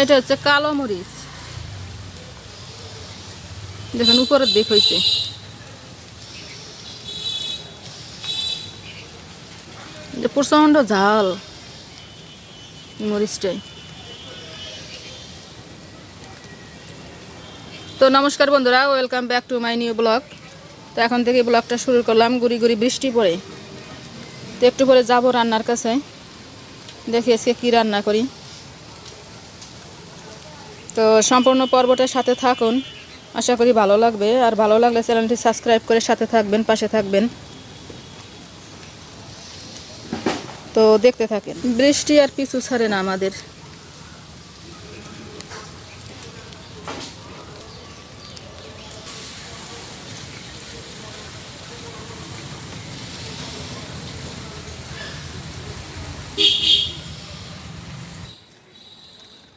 এটা হচ্ছে কালো মরিচ, দেখুন উপরের দিক হয়েছে। প্রচন্ড ঝাল মরিচটাই। তো নমস্কার বন্ধুরা, welcome back to my new blog. তো এখন থেকে ব্লগটা শুরু করলাম। গুড়ি গুড়ি বৃষ্টি পড়ে, তো একটু পরে যাবো রান্নার কাছে, দেখি আজকে কী রান্না করি। তো সম্পূর্ণ পর্বটার সাথে থাকুন, আশা করি ভালো লাগবে। আর ভালো লাগলে চ্যানেলটি সাবস্ক্রাইব করে সাথে থাকবেন, পাশে থাকবেন। তো দেখতে থাকেন। বৃষ্টি আর পিছু ছাড়ে না আমাদের।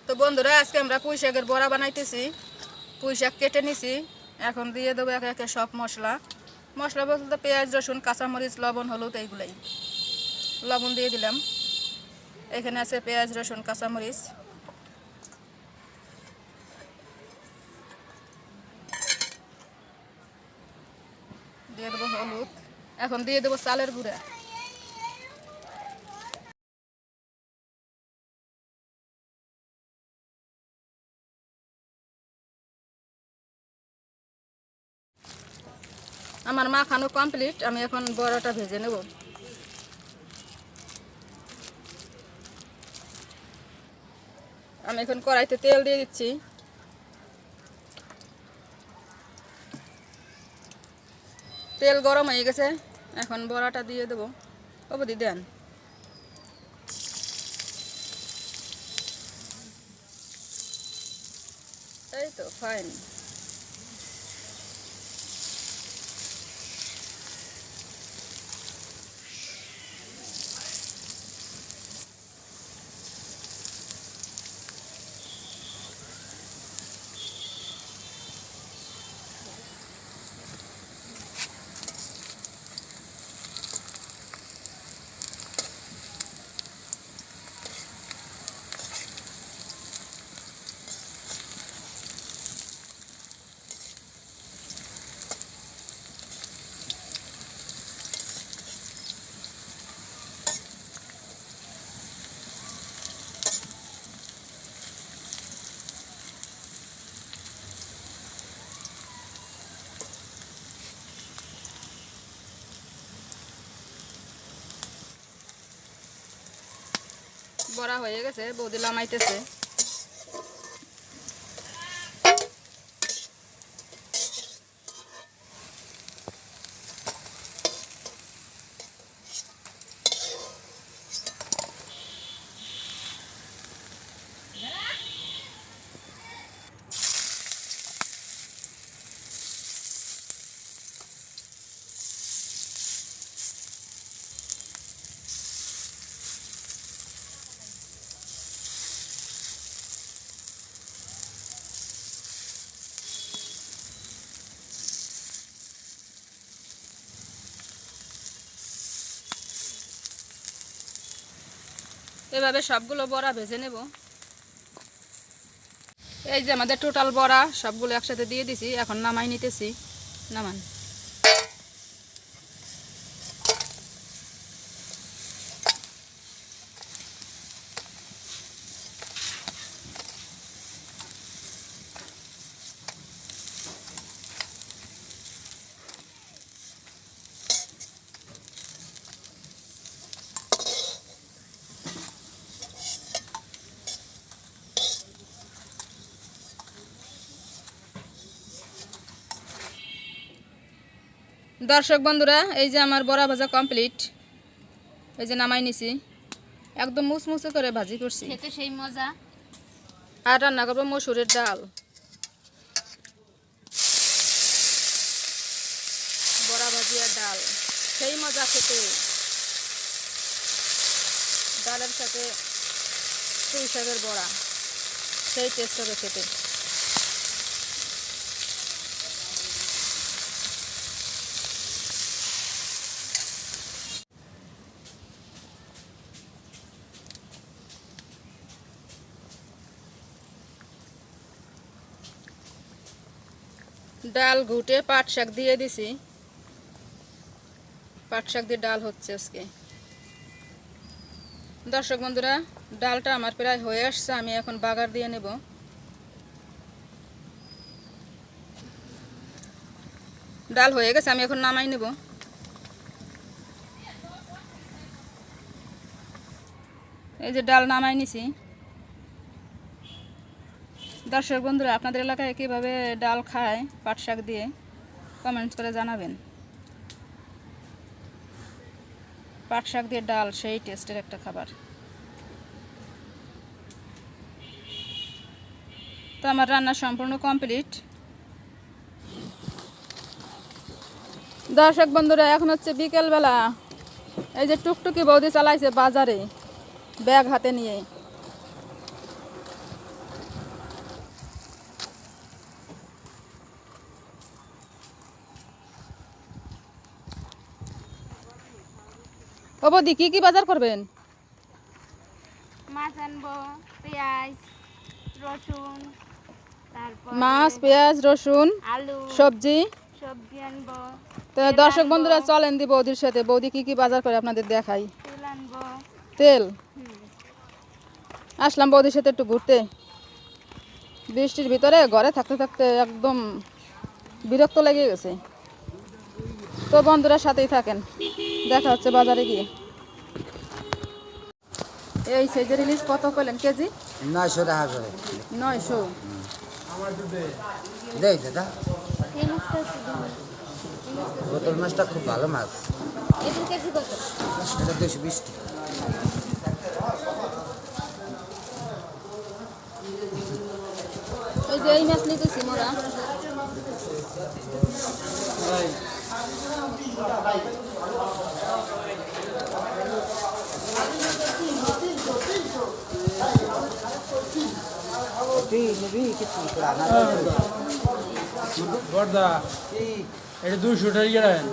তো বন্ধুরা, আজকে আমরা পুঁই শাকের বড়া বানাইতেছি। পুঁই শাক কেটে নিছি, এখন দিয়ে দেবো একে একে সব মশলা। মশলা বলতে পেঁয়াজ, রসুন, কাঁচামরিচ, লবণ, হলুদ, এইগুলাই। লবণ দিয়ে দিলাম। এখানে আছে পেঁয়াজ, রসুন, কাঁচামরিচ। দিয়ে দেবো হলুদ। এখন দিয়ে দেবো চালের গুঁড়া। আমার মাখানো কমপ্লিট, আমি এখন বড়াটা ভেজে নেব। আমি এখন কড়াইতে তেল দিয়ে দিচ্ছি। তেল গরম হয়ে গেছে, এখন বড়াটা দিয়ে দেবো। অবধি দেন। এই তো ফাইন। বড়া হয়ে গেছে, বৌদি লামাইতেছে। এভাবে সবগুলো বড়া ভেজে নেব। এই যে আমাদের টোটাল বড়া সবগুলো একসাথে দিয়ে দিছি, এখন নামাই নিতেছি। নামান। দর্শক বন্ধুরা, এই যে আমার বড়া ভাজা কমপ্লিট। এই যে নামাই নিছি, একদম মুচমুচে করে ভাজি করছি, খেতে সেই মজা। আর রান্না করবো মসুরের ডাল। বড়া ভাজি আর ডাল সেই মজা খেতে। ডালের সাথে পুঁই শাকের বড়া সেই টেস্ট হবে খেতে। ডাল ঘুটে পাট শাক দিয়ে দিছি, পাট শাক দিয়ে ডাল হচ্ছে আজকে। দর্শক বন্ধুরা, ডালটা আমার প্রায় হয়ে আসছে, আমি এখন বাগার দিয়ে নেব। ডাল হয়ে গেছে, আমি এখন নামাই নেব। এই যে ডাল নামাই নিছি। দর্শক বন্ধুরা, আপনাদের এলাকায় কীভাবে ডাল খায় পাট শাক দিয়ে কমেন্টস করে জানাবেন। পাট শাক দিয়ে ডাল সেই টেস্টের একটা খাবার। তো আমার রান্না সম্পূর্ণ কমপ্লিট। দর্শক বন্ধুরা, এখন হচ্ছে বিকেলবেলা। এই যে টুকটুকি বৌদি চালাইছে বাজারে ব্যাগ হাতে নিয়ে। ও বৌদি, কি কি বাজার করবেন? মাছ আনবো, পেঁয়াজ, রসুন, তারপর মাছ, পেঁয়াজ, রসুন, আলু, সবজি আনবো, তো দর্শক বন্ধুরা চলেন দি বৌদির সাথে, বৌদি কি কি বাজার করে আপনাদের দেখাই। তেল আনবো। তেল আসলাম বৌদির সাথে একটু ঘুরতে। বৃষ্টির ভিতরে ঘরে থাকতে থাকতে একদম বিরক্ত লেগে গেছে। তো বন্ধুরা সাথেই থাকেন, দেখা হচ্ছে বাজারে গিয়ে। এই সাইজের ইলিশ কত পেলেন কেজি? 900 টাকা করে। 900। দেই দাদা, এই মাছটা বোতল মাছটা খুব ভালো মাছ। এটা কেজি কত? এটা 220 টাকা। এই যে এই মাছ নিতেছি মোরা। বর্দা এটা 200 টাকা গেলেন।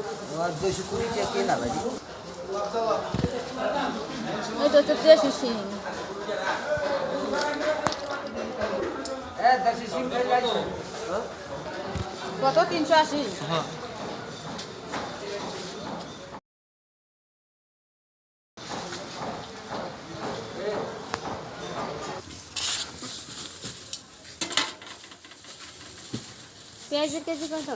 220 টাকা কেনা ভাই। এটা হচ্ছে দেশি শিং। দেশি সিম খাই লাগছে। কত? 380। হ্যাঁ, পেঁয়াজের কেজি কত?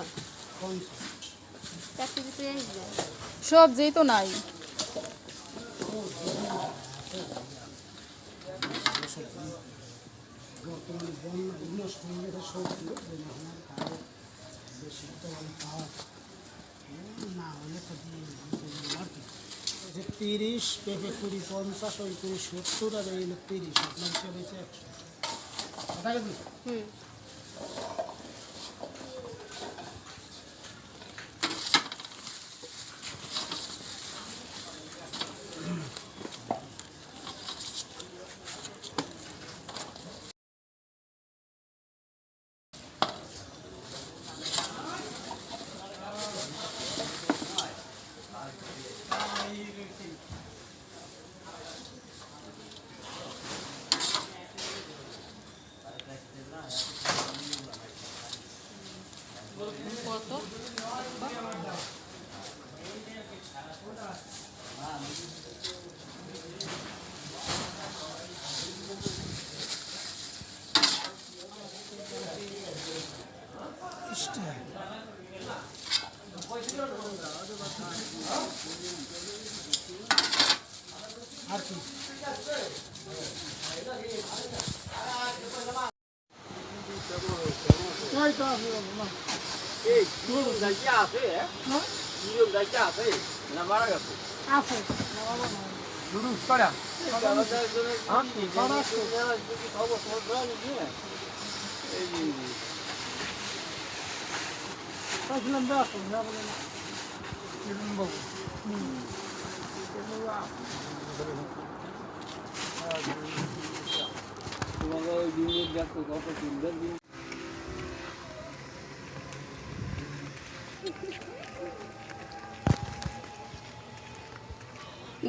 1 কেজি পেঁয়াজ দেন। সবজি তো নাই। যে 30 পেঁপে 20 50 ওই 20 70 আর এই 30 আপনার হিসাবে হচ্ছে 100 কথা কি? আর কি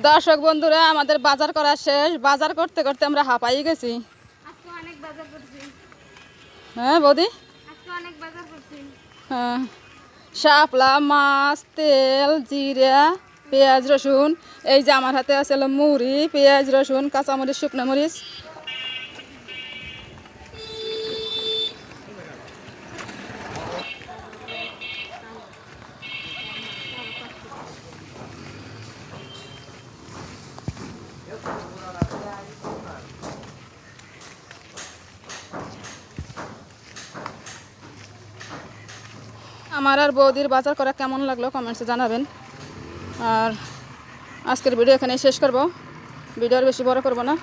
দর্শক বন্ধুরা, আমাদের বাজার করা শেষ। বাজার করতে করতে আমরা হাঁপাই গেছি। আজকে অনেক বাজার করছি। হ্যাঁ বৌদি, আজকে অনেক বাজার করছি। শাপলা মাছ, তেল, জিরা, পেঁয়াজ, রসুন। এই যে আমার হাতে আছে হলো মুড়ি, পেঁয়াজ, রসুন, কাঁচামরিচ, শুকনো মরিচ। আমার আর বৌদির বাজার করা কেমন লাগলো কমেন্টসে জানাবেন। আর আজকের ভিডিও এখানে শেষ করব, ভিডিও আর বেশি বড় করব না।